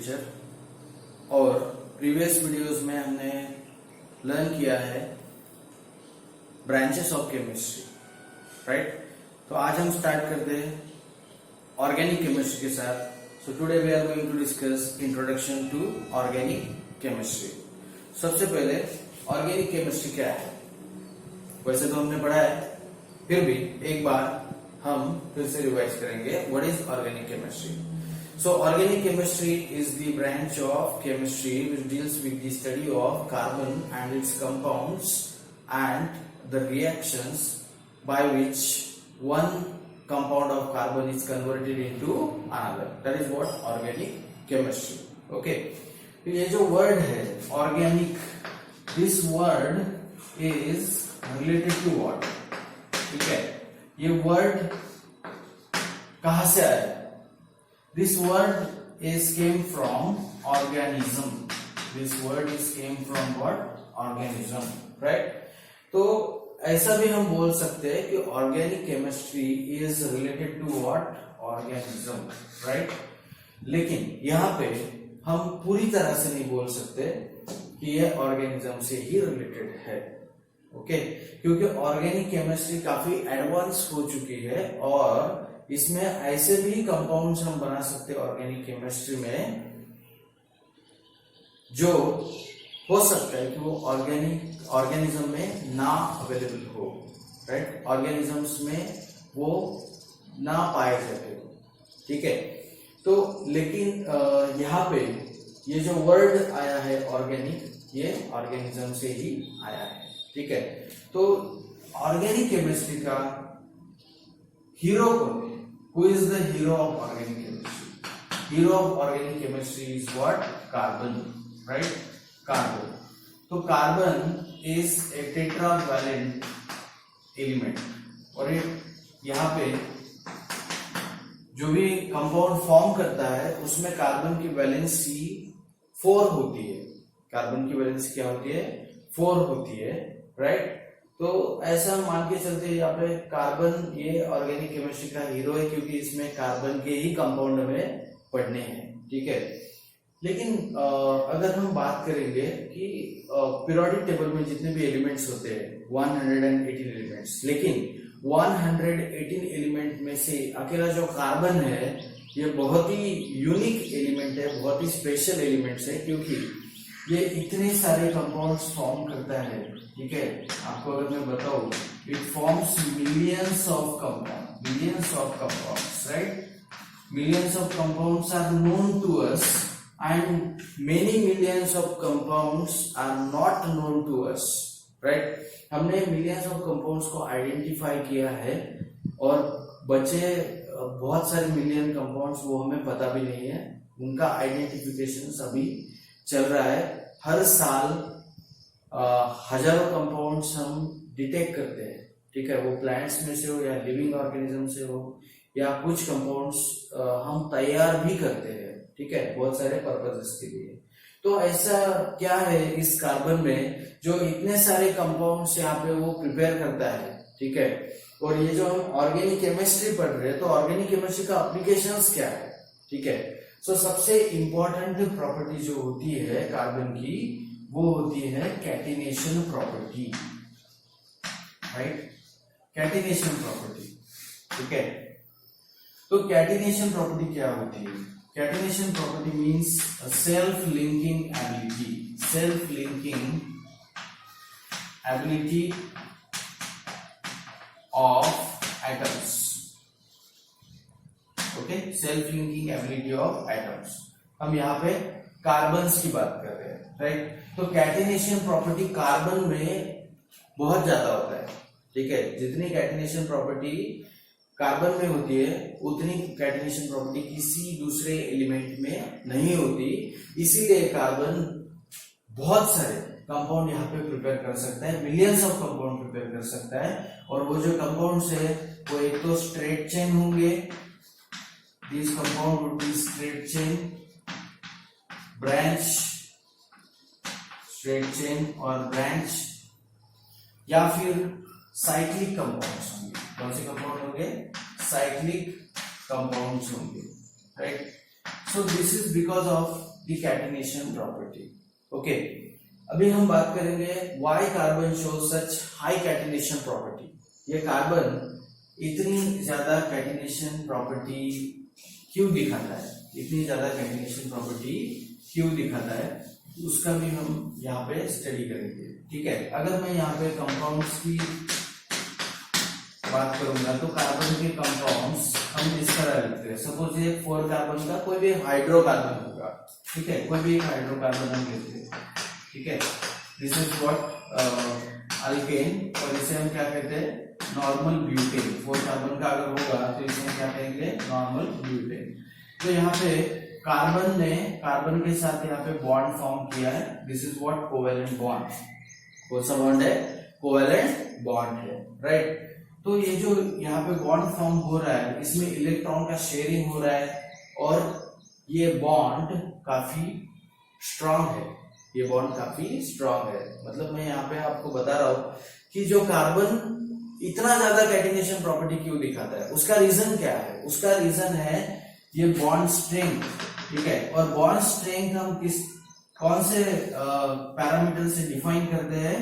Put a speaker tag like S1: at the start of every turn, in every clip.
S1: Teacher. और previous videos में हमने लर्न किया है ब्रांचेस ऑफ केमिस्ट्री, राइट। तो आज हम स्टार्ट करते हैं ऑर्गेनिक केमिस्ट्री के साथ। So today we are going to discuss introduction to organic chemistry. सबसे पहले ऑर्गेनिक केमिस्ट्री क्या है, वैसे तो हमने पढ़ा है, फिर भी एक बार हम फिर से रिवाइज करेंगे। What is organic chemistry? So organic chemistry is the branch of chemistry which deals with the study of carbon and its compounds and the reactions by which one compound of carbon is converted into another. That is what organic chemistry. Okay. तो ये जो word है organic, this word is related to what? ठीक है, ये word कहां से आया? This word is came from organism. This word is came from what? Organism, right. तो ऐसा भी हम बोल सकते हैं कि organic chemistry is related to what? Organism, right. लेकिन यहाँ पे हम पूरी तरह से नहीं बोल सकते कि ये ऑर्गेनिज्म से ही रिलेटेड है, ओके। क्योंकि ऑर्गेनिक केमिस्ट्री काफी एडवांस हो चुकी है और इसमें ऐसे भी कंपाउंड्स हम बना सकते हैं ऑर्गेनिक केमिस्ट्री में जो हो सकता है कि वो ऑर्गेनिज्म में ना अवेलेबल हो, राइट। ऑर्गेनिजम्स में वो ना पाए जाते हो, ठीक है। तो लेकिन यहाँ पे ये जो वर्ड आया है ऑर्गेनिक, ये ऑर्गेनिज्म से ही आया है, ठीक है। तो ऑर्गेनिक केमिस्ट्री का हीरो कौन है? Who is the hero of organic chemistry? Hero of organic chemistry is what? Carbon, right. Carbon. तो carbon is a tetravalent element और यहाँ पे जो भी कंपाउंड फॉर्म करता है उसमें कार्बन की वैलेंसी 4 होती है। कार्बन की वैलेंसी क्या होती है? 4 होती है, राइट। तो ऐसा मान के चलते यहाँ पे कार्बन ये ऑर्गेनिक केमिस्ट्री का हीरो है क्योंकि इसमें कार्बन के ही कंपाउंड हमें पढ़ने हैं, ठीक है। लेकिन अगर हम बात करेंगे कि पीरियोडिक टेबल में जितने भी एलिमेंट्स होते हैं 118 एलिमेंट्स, लेकिन 118 एलिमेंट में से अकेला जो कार्बन है ये बहुत ही यूनिक एलिमेंट है, बहुत ही स्पेशल एलिमेंट्स है क्योंकि ये इतने सारे कंपाउंड्स फॉर्म करता है, ठीक है। आपको अगर मैं बताऊं, it forms millions of compounds, right. Millions of compounds are known to us and many millions of compounds are not known to us, right। हमने millions of compounds को आइडेंटिफाई किया है और बचे बहुत सारे मिलियन कंपाउंड्स वो हमें पता भी नहीं है, उनका आइडेंटिफिकेशन अभी चल रहा है। हर साल हजारों कंपाउंड्स हम डिटेक्ट करते हैं, ठीक है। वो प्लांट्स में से हो या लिविंग ऑर्गेनिज्म से हो, या कुछ कंपाउंड्स हम तैयार भी करते हैं, ठीक है, बहुत सारे पर्पसेस के लिए। तो ऐसा क्या है इस कार्बन में जो इतने सारे कंपाउंड्स यहाँ पे वो प्रिपेयर करता है, ठीक है। और ये जो हम ऑर्गेनिक केमिस्ट्री पढ़ रहे हैं तो ऑर्गेनिक केमिस्ट्री का एप्लीकेशंस क्या है, ठीक है। सो सबसे इंपॉर्टेंट प्रॉपर्टी जो होती है कार्बन की वो होती है catenation property, right. Catenation property, ठीक है। तो कैटिनेशन प्रॉपर्टी क्या होती है? Catenation property means a self-linking ability of atoms. Okay, self-linking ability of atoms. हम यहाँ पे कार्बन्स की बात कर रहे हैं, राइट। तो कैटिनेशन प्रॉपर्टी कार्बन में बहुत ज्यादा होता है, ठीक है। जितनी कैटिनेशन प्रॉपर्टी कार्बन में होती है उतनी कैटिनेशन प्रॉपर्टी किसी दूसरे एलिमेंट में नहीं होती, इसीलिए कार्बन बहुत सारे कंपाउंड यहाँ पे प्रिपेयर कर सकता है, मिलियंस ऑफ कंपाउंड प्रिपेयर कर सकता है। और वो जो कंपाउंड्स है वो एक तो स्ट्रेट चेन होंगे, this compound would be straight chain, branch, straight chain और ब्रांच, या फिर साइक्लिक कंपाउंड्स होंगे। कौन से कंपाउंड होंगे? साइक्लिक कंपाउंड्स होंगे, right. So this is because of the catenation property. Okay, अभी हम बात करेंगे why carbon show such high catenation property. ये कार्बन इतनी ज्यादा कैटिनेशन प्रॉपर्टी क्यों दिखाता है, इतनी ज्यादा कैटिनेशन प्रॉपर्टी क्यों दिखाता है, उसका भी हम यहाँ पे स्टडी करेंगे। ठीक है, अगर मैं यहाँ पे कंपाउंड्स की बात करूंगा तो कार्बन के कंपाउंड्स हम इस तरह लिखते हैं। सपोज ये 4 कार्बन का कोई भी हाइड्रोकार्बन होगा, ठीक है, कोई भी हाइड्रोकार्बन हम लेते हैं। ठीक है, दिस इज व्हाट अल्केन, और इसे हम क्या कहते हैं, नॉर्मल ब्यूटेन। 4 कार्बन का अगर होगा तो इसे हम क्या कहेंगे, नॉर्मल ब्यूटेन। तो यहाँ पे कार्बन ने कार्बन के साथ यहाँ पे बॉन्ड फॉर्म किया है, this is what covalent bond. कौन सा बॉन्ड है, कोवेलेंट बॉन्ड है, राइट। तो ये जो यहाँ पे बॉन्ड फॉर्म हो रहा है, इसमें इलेक्ट्रॉन का शेयरिंग हो रहा है और ये बॉन्ड काफी स्ट्रांग है, ये बॉन्ड काफी स्ट्रांग है। मतलब मैं यहाँ पे आपको बता रहा हूं कि जो कार्बन इतना ज्यादा कैटिनेशन प्रॉपर्टी क्यों दिखाता है, उसका रीजन क्या है। उसका रीजन है ये बॉन्ड स्ट्रेंथ। ठीक है, और बॉन्ड स्ट्रेंथ हम कौन से पैरामीटर से डिफाइन करते हैं,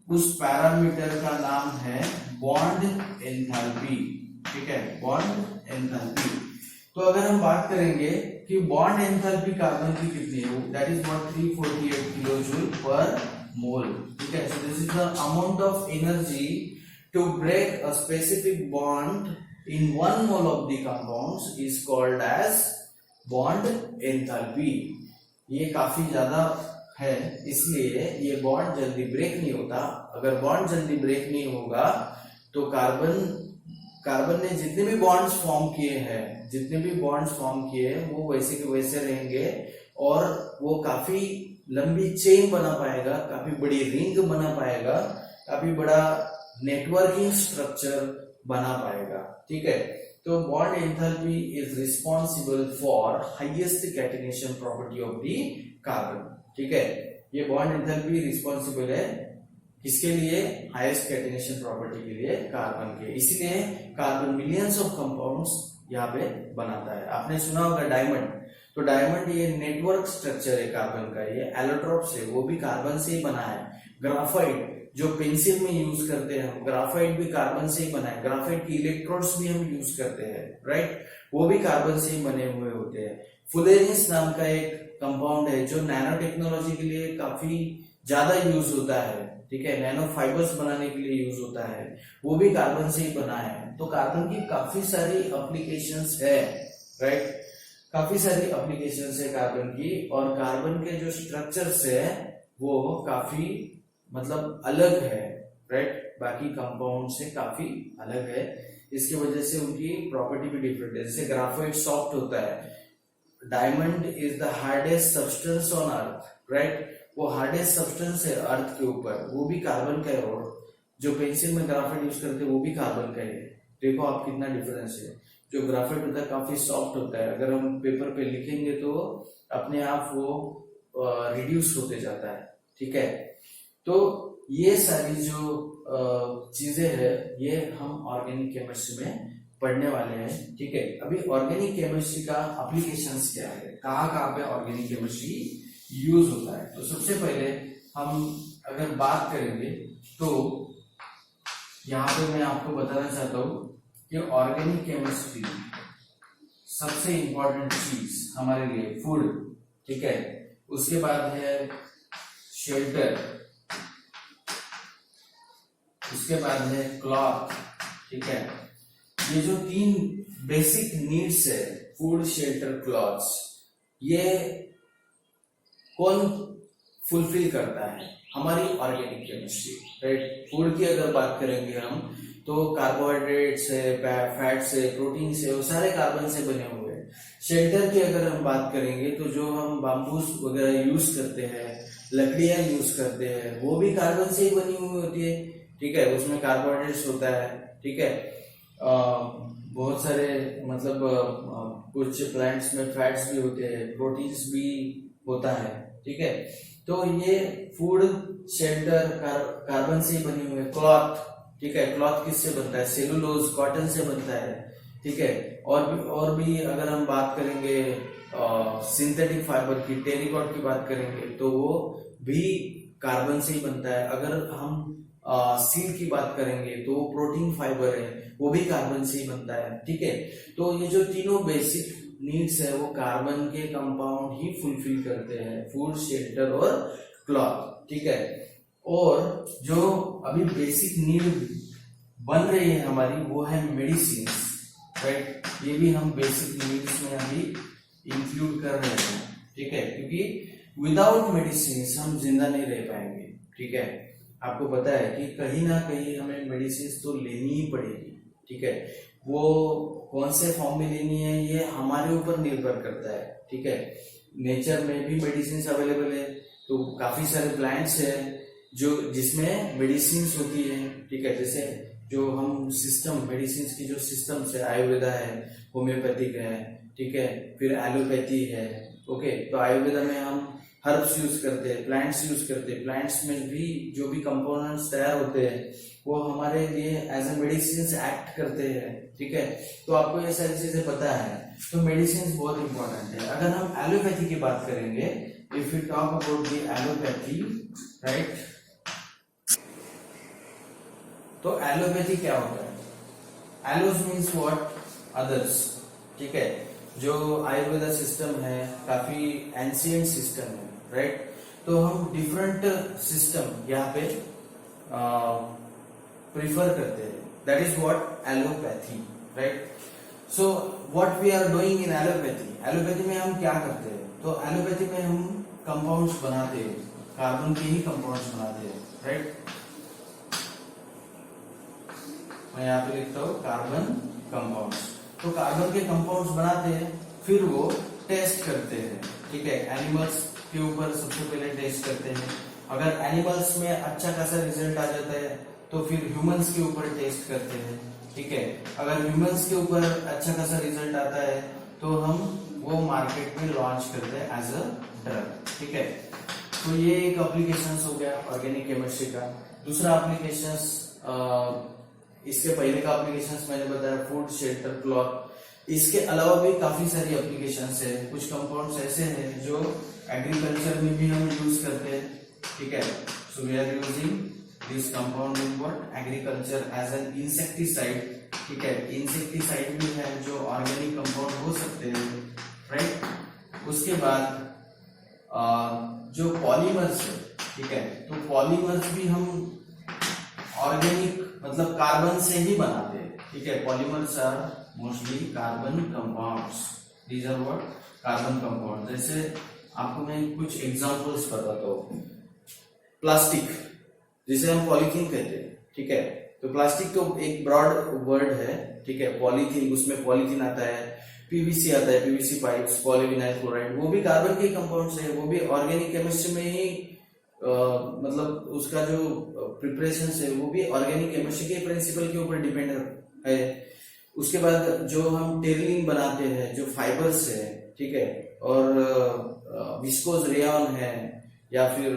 S1: उस पैरामीटर का नाम है बॉन्ड एंथैल्पी। ठीक है, बॉन्ड एंथैल्पी। तो अगर हम बात करेंगे कि बॉन्ड एंथैल्पी कार्बन की कितनी है, दैट इज व्हाट 348 किलोजूल पर मोल। ठीक है, so this is the amount of energy to break a specific bond in 1 mole of the compounds is called as bond enthalpy। ये काफी ज्यादा है, इसलिए ये बॉन्ड जल्दी ब्रेक नहीं होता। अगर बॉन्ड जल्दी ब्रेक नहीं होगा तो कार्बन ने जितने भी बॉन्ड्स फॉर्म किए हैं वो वैसे के वैसे रहेंगे और वो काफी लंबी चेन बना पाएगा, काफी बड़ी रिंग बना पाएगा, काफी बड़ा नेटवर्किंग स्ट्रक्चर बना पाएगा। ठीक है, तो bond enthalpy is responsible for highest catenation property of the carbon. ठीक है, ये बॉन्ड एंथैल्पी रिस्पॉन्सिबल है किसके लिए, हाईएस्ट कैटिनेशन प्रॉपर्टी के लिए, कार्बन के। इसलिए कार्बन मिलियंस ऑफ कंपाउंड्स यहाँ पे बनाता है। आपने सुना होगा डायमंड, तो डायमंड ये नेटवर्क स्ट्रक्चर है कार्बन का, ये एलोट्रोप्स है, वो भी कार्बन से ही बना है। ग्राफाइट जो पेंसिल में यूज करते हैं हम, ग्राफाइट भी कार्बन से ही बना है। ग्राफाइट की इलेक्ट्रोड्स भी हम यूज करते हैं, राइट, वो भी कार्बन से ही बने हुए होते हैं। फुलेरिन्स नाम का एक कंपाउंड है जो नैनो टेक्नोलॉजी के लिए काफी ज्यादा यूज होता है। ठीक है, नैनो फाइबर्स बनाने के लिए यूज होता है, वो भी कार्बन से ही बना है। तो कार्बन की काफी सारी एप्लीकेशंस है, राइट, काफी सारी एप्लीकेशंस है कार्बन की। और कार्बन के जो स्ट्रक्चर्स है वो काफी मतलब अलग है, राइट, बाकी कंपाउंड से काफी अलग है। इसकी वजह से उनकी प्रॉपर्टी भी डिफरेंट है। जैसे ग्राफाइट सॉफ्ट होता है, diamond is the hardest substance on earth, right, वो हार्डेस्ट सब्सटेंस है अर्थ के ऊपर, वो भी कार्बन का है। और जो पेंसिल में ग्राफाइट यूज करते हैं वो भी कार्बन का है। देखो आप कितना डिफरेंस है। जो ग्राफाइट होता है काफी सॉफ्ट होता है, अगर हम पेपर पे लिखेंगे तो अपने आप वो रिड्यूस होते जाता है। ठीक है, तो ये सारी जो चीजें हैं ये हम ऑर्गेनिक केमिस्ट्री में पढ़ने वाले हैं। ठीक है, अभी ऑर्गेनिक केमिस्ट्री का एप्लीकेशंस क्या है, कहाँ पे ऑर्गेनिक केमिस्ट्री यूज होता है। तो सबसे पहले हम अगर बात करेंगे तो यहाँ पे मैं आपको बताना चाहता हूँ कि ऑर्गेनिक केमिस्ट्री सबसे इंपॉर्टेंट चीज हमारे लिए फूड। ठीक है, उसके बाद है शेल्टर, उसके बाद है क्लॉथ। ठीक है, ये जो 3 बेसिक नीड्स है, फूड, शेल्टर, क्लॉथ्स, ये कौन फुलफिल करता है, हमारी ऑर्गेनिक केमिस्ट्री, राइट। फूड की अगर बात करेंगे हम तो कार्बोहाइड्रेट्स है, फैट्स है, प्रोटीन्स है, वो सारे कार्बन से बने हुए हैं। शेल्टर की अगर हम बात करेंगे तो जो हम बाम्बूस वगैरह यूज करते हैं, लकड़ियां यूज करते हैं, वो भी कार्बन से ही बनी हुई होती है। ठीक है, उसमें कार्बोहाइड्रेट्स होता है। ठीक है, बहुत सारे मतलब कुछ प्लांट्स में फैट्स भी होते हैं, प्रोटीन्स भी होता है। ठीक है, तो ये फूड, शेल्टर कार्बन से ही बनी हुई है। क्लॉथ, ठीक है, क्लॉथ किससे बनता है, सेलुलोज, कॉटन से बनता है। ठीक है, और भी अगर हम बात करेंगे सिंथेटिक फाइबर की, टेरिकॉट की बात करेंगे तो वो भी कार्बन से ही बनता है। अगर हम सील की बात करेंगे तो वो प्रोटीन फाइबर है, वो भी कार्बन से ही बनता है। ठीक है, तो ये जो तीनों बेसिक नीड्स है वो कार्बन के कंपाउंड ही फुलफिल करते हैं, फूड, शेल्टर और क्लॉथ। ठीक है, और जो अभी बेसिक नीड बन रही है हमारी वो है मेडिसिन, राइट। ये भी हम बेसिक नीड्स में अभी इंक्लूड कर रहे हैं। ठीक है, क्योंकि विदाउट मेडिसिन हम जिंदा नहीं रह पाएंगे। ठीक है, आपको पता है कि कहीं ना कहीं हमें मेडिसिन तो लेनी ही पड़ेगी। ठीक है, वो कौन से फॉर्म में लेनी है ये हमारे ऊपर निर्भर करता है। ठीक है, नेचर में भी मेडिसिन अवेलेबल है, तो काफी सारे प्लांट्स है जो जिसमें मेडिसिन होती है। ठीक है, जैसे जो हम सिस्टम मेडिसिन की जो सिस्टम है, आयुर्वेदा है, होम्योपैथिक है, ठीक है, फिर एलोपैथी है। ओके, तो आयुर्वेदा में हम हर्ब्स यूज करते हैं, प्लांट्स यूज करते हैं, प्लांट्स में भी जो भी कंपोनेंट्स तैयार होते हैं वो हमारे लिए एज ए मेडिसिन एक्ट करते हैं। ठीक है, तो आपको ये सारी चीजें पता है, तो मेडिसिन बहुत इंपॉर्टेंट है। अगर हम एलोपैथी की बात करेंगे, if you talk about the allopathy, right, तो एलोपैथी क्या होता है? एलोस मीन्स व्हाट? अदर्स। ठीक है, जो आयुर्वेदा सिस्टम है काफी एंशिएंट सिस्टम है, राइट। तो हम डिफरेंट सिस्टम यहाँ पे प्रिफर करते हैं, that is what allopathy, right. So what we are doing in allopathy, allopathy में हम क्या करते हैं? तो एलोपैथी में हम कंपाउंड्स बनाते हैं, कार्बन के ही कंपाउंड्स बनाते हैं, राइट। मैं यहाँ पे लिखता हूँ कार्बन कंपाउंड्स। तो कार्बन के कंपाउंड्स बनाते हैं, फिर वो टेस्ट करते हैं। ठीक है, एनिमल्स के ऊपर सबसे पहले टेस्ट करते हैं। अगर एनिमल्स में अच्छा खासा रिजल्ट आ जाता है तो फिर ह्यूमंस के ऊपर टेस्ट करते हैं। ठीक है, अगर ह्यूमंस के ऊपर अच्छा खासा रिजल्ट आता है तो हम वो मार्केट में लॉन्च करते हैं एज अ ड्रग। ठीक है, तो ये एक एप्लीकेशन हो गया ऑर्गेनिक केमिस्ट्री का। दूसरा एप्लीकेशन, इसके पहले का एप्लीकेशंस मैंने बताया फूड, शेल्टर, क्लॉथ। इसके अलावा भी काफी सारी एप्लीकेशंस है। कुछ कंपाउंड्स ऐसे हैं जो एग्रीकल्चर में भी हम यूज करते हैं। ठीक है, so we are using this compound in what? Agriculture as an insecticide. ठीक है, इंसेक्टिसाइड भी है जो ऑर्गेनिक कंपाउंड हो सकते हैं, राइट। उसके बाद जो पॉलीमर्स है, ठीक है, तो पॉलीमर्स भी हम ऑर्गेनिक मतलब कार्बन से ही बनाते हैं। ठीक है, polymers are mostly carbon compounds, these are what? Carbon compound. जैसे आपको मैं कुछ एग्जांपल्स बताता हूँ। प्लास्टिक, जिसे हम पॉलीथीन कहते हैं। ठीक है, तो प्लास्टिक तो एक ब्रॉड वर्ड है। ठीक है, पॉलीथीन, उसमें पॉलीथीन आता है, पीवीसी आता है, पीवीसी पाइप्स, पॉलीविनाइल क्लोराइड, वो भी कार्बन के कंपाउंड्स है, वो भी ऑर्गेनिक केमिस्ट्री में ही मतलब उसका जो प्रिपरेशन है वो भी ऑर्गेनिक केमिस्ट्री के प्रिंसिपल के ऊपर डिपेंड है। उसके बाद जो हम टेरिलिन बनाते हैं, जो फाइबर्स है, ठीक है, और विस्कोज रेयन है, या फिर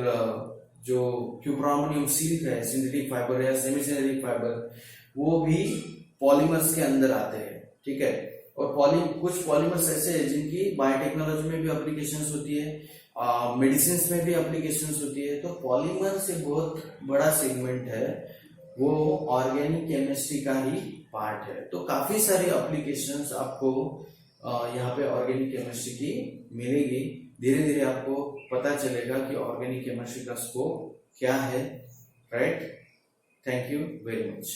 S1: जो क्यूप्रोमोनियम सिल्क है, सिंथेटिक फाइबर या सेमी सिंथेटिक फाइबर, वो भी पॉलीमर्स के अंदर आते हैं। ठीक है, और कुछ पॉलीमर्स ऐसे हैं जिनकी बायोटेक्नोलॉजी में भी एप्लीकेशंस होती है, मेडिसिन में भी एप्लीकेशंस होती है। तो पॉलीमर से बहुत बड़ा सेगमेंट है, वो ऑर्गेनिक केमिस्ट्री का ही पार्ट है। तो काफी सारी एप्लीकेशंस आपको यहाँ पे ऑर्गेनिक केमिस्ट्री की मिलेगी। धीरे धीरे आपको पता चलेगा कि ऑर्गेनिक केमिस्ट्री का स्कोप क्या है, right. Thank you very much.